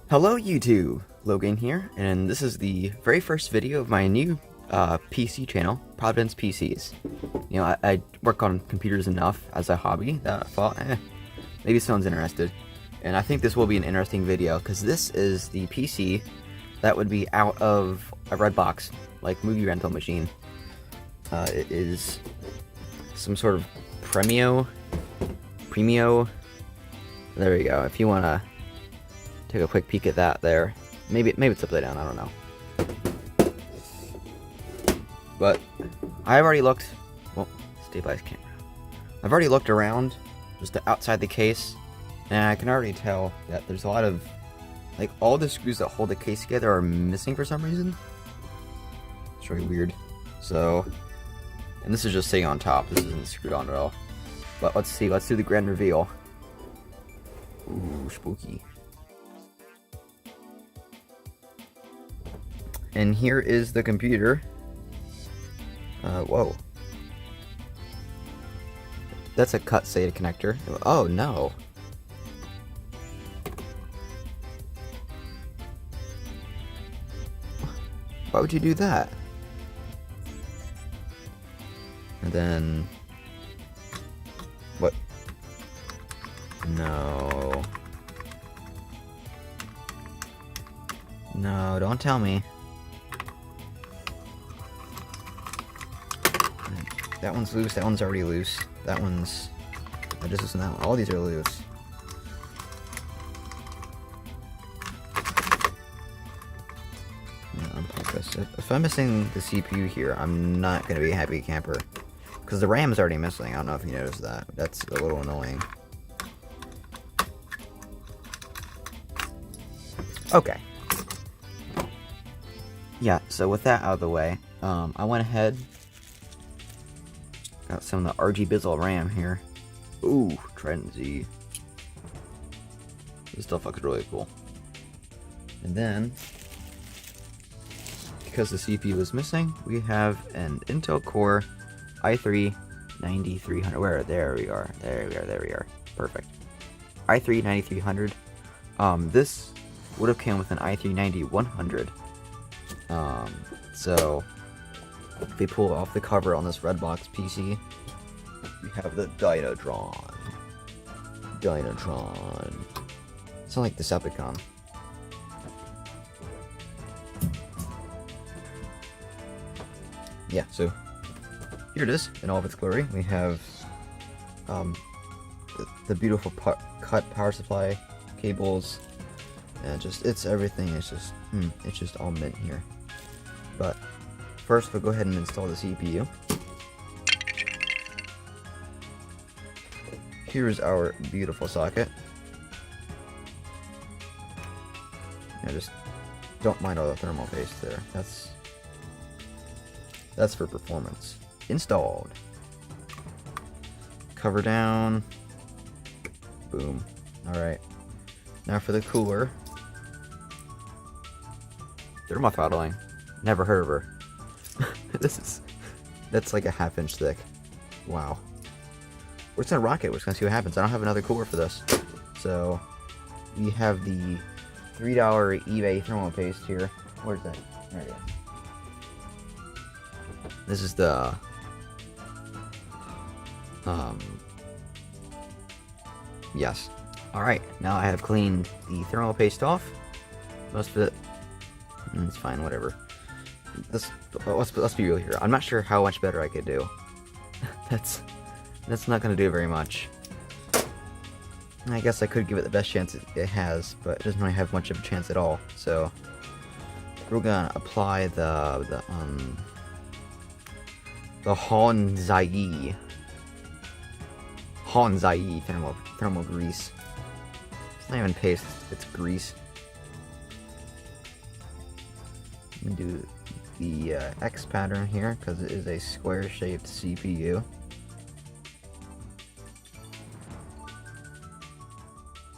Hello YouTube, Logan here, and this is the very first video of my new PC channel, Providence PCs. You know, I work on computers enough as a hobby that I thought, maybe someone's interested. And I think this will be an interesting video, because this is the PC that would be out of a RedBox, like movie rental machine. It is some sort of Premio, there we go, if you want to take a quick peek at that there. Maybe it's upside down, I don't know. But I've already looked, well, stabilize camera. I've already looked around, just outside the case, and I can already tell that there's a lot of, like, all the screws that hold the case together are missing for some reason. It's really weird. So, and this is just sitting on top, this isn't screwed on at all. But let's see, let's do the grand reveal. Ooh, spooky. And here is the computer. Whoa. That's a cut SATA connector. Oh no. Why would you do that? And then... what? No. No, don't tell me. That one's loose, that one's already loose. That one's... I just loosened that one. All these are loose. Yeah, unplug this. If I'm missing the CPU here, I'm not going to be a happy camper. Because the RAM is already missing. I don't know if you noticed that. That's a little annoying. Okay. Yeah, so with that out of the way, I went ahead... got some of the RG Bizzle RAM here. Ooh, Trident Z. This stuff looks really cool. And then, because the CPU is missing, we have an Intel Core i3 9300. Where? There we are. There we are. Perfect. i3 9300. This would have come with an i3 9100. So if we pull off the cover on this RedBox PC, we have the Dynatron. Sound like Decepticon. Yeah, so here it is in all of its glory. We have the beautiful cut power supply cables, and it's everything. It's just all mint here. But first, we'll go ahead and install the CPU. Here's our beautiful socket. I just don't mind all the thermal paste there. That's for performance. Installed. Cover down. Boom. Alright. Now for the cooler. Thermothrottling. Never heard of her. That's like a half-inch thick. Wow. We're just gonna rock it. We're just gonna see what happens. I don't have another cooler for this. So, we have the $3 eBay thermal paste here. Where's that? There it is. This is the... yes. Alright, now I have cleaned the thermal paste off. Most of it... it's fine, whatever. Let's be real here. I'm not sure how much better I could do. That's not going to do very much. I guess I could give it the best chance it has, but it doesn't really have much of a chance at all. So we're gonna apply the Honzai thermal grease. It's not even paste; it's grease. I'm gonna do the X pattern here because it is a square-shaped CPU.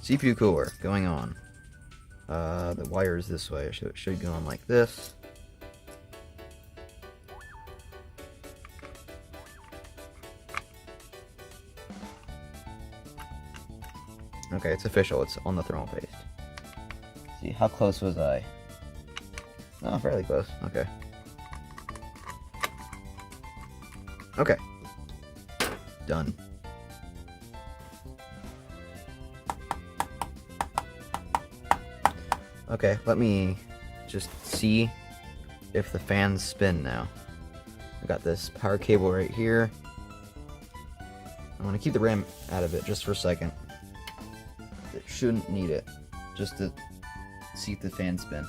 CPU cooler going on. The wire is this way, so it should go on like this. Okay, it's official. It's on the thermal paste. see, how close was I? Oh, fairly close. Okay. Okay. Done. Okay, let me just see if the fans spin now. I got this power cable right here. I want to keep the RAM out of it just for a second. It shouldn't need it, just to see if the fans spin.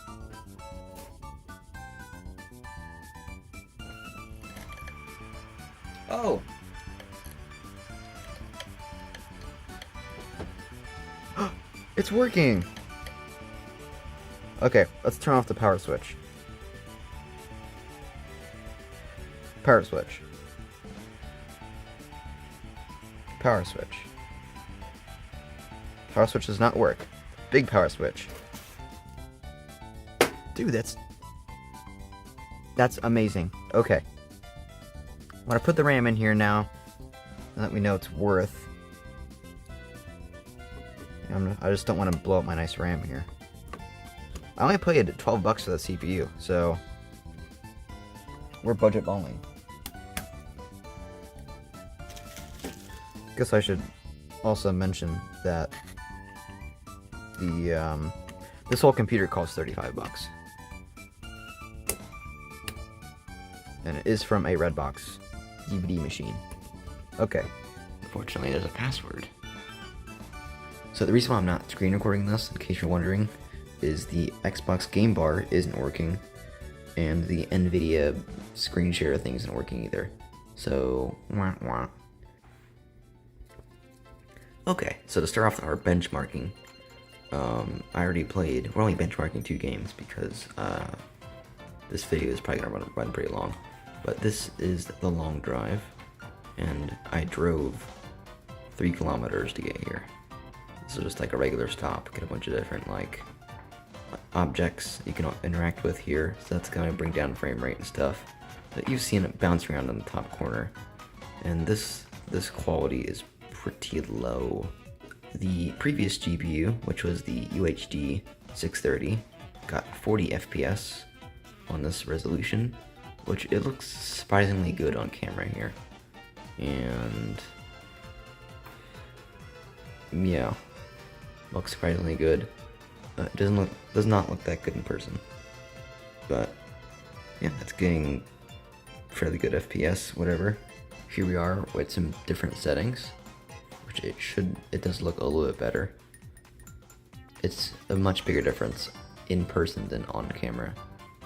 Oh! It's working! Okay, let's turn off the power switch. Power switch. Power switch. Power switch does not work. Big power switch. Dude, that's amazing. Okay. I'm gonna put the RAM in here now, and let me know it's worth. I just don't want to blow up my nice RAM here. I only paid $12 for the CPU, so we're budget only. Guess I should also mention that the this whole computer costs $35, and it is from a RedBox DVD machine. Okay. Unfortunately, there's a password. So the reason why I'm not screen recording this, in case you're wondering, is the Xbox game bar isn't working, and the NVIDIA screen share thing isn't working either. So, wah wah. Okay, so to start off our benchmarking, I already played, we're only benchmarking 2 games because this video is probably going to run pretty long. But this is the long drive, and I drove 3 kilometers to get here. This is just like a regular stop, get a bunch of different like objects you can interact with here, so that's going to bring down frame rate and stuff. But you've seen it bounce around in the top corner, and this quality is pretty low. The previous GPU, which was the UHD 630, got 40 FPS on this resolution, which it looks surprisingly good on camera here. And yeah, looks surprisingly good. It does not look that good in person, but yeah, it's getting fairly good FPS, whatever. Here we are with some different settings, which it does look a little bit better. It's a much bigger difference in person than on camera,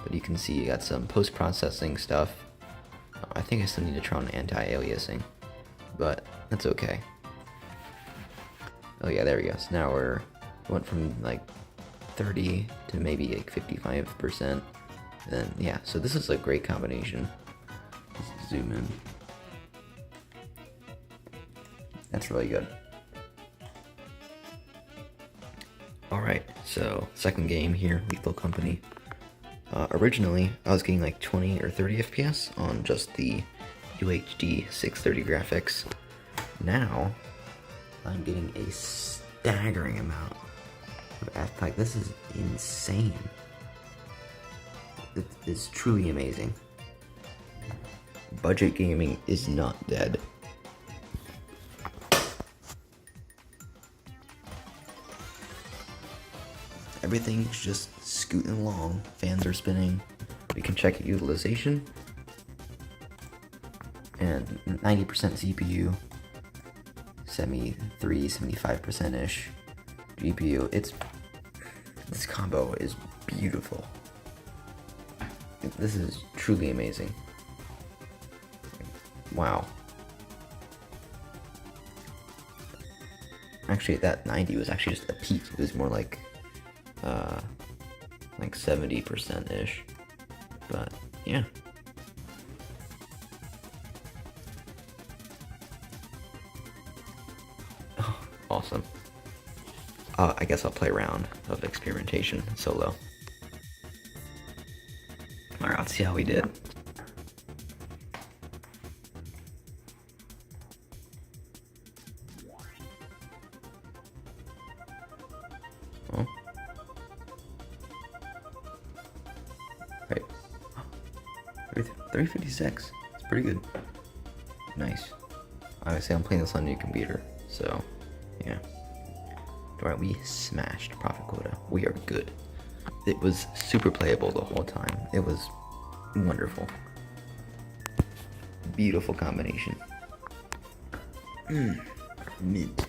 but you can see you got some post-processing stuff. I think I still need to try on anti-aliasing, but that's okay. Oh yeah, there we go. So now went from like 30 to maybe like 55%. And yeah, so this is a great combination. Let's zoom in. That's really good. Alright, so second game here, Lethal Company. Originally, I was getting like 20 or 30 FPS on just the UHD 630 graphics. Now, I'm getting a staggering amount of FPS. Like, this is insane. It is truly amazing. Budget gaming is not dead. Everything's just scooting along. Fans are spinning. We can check utilization. And 90% CPU. 75%-ish. GPU. This combo is beautiful. This is truly amazing. Wow. Actually, that 90 was actually just a peak. It was more like 70%-ish. But yeah. Oh, awesome. I guess I'll play a round of experimentation solo. Alright, let's see how we did. Oh. Right. 356. It's pretty good. Nice. Obviously, I'm playing this on a new computer, so yeah. Alright, we smashed profit quota. We are good. It was super playable the whole time. It was wonderful. Beautiful combination. Mint.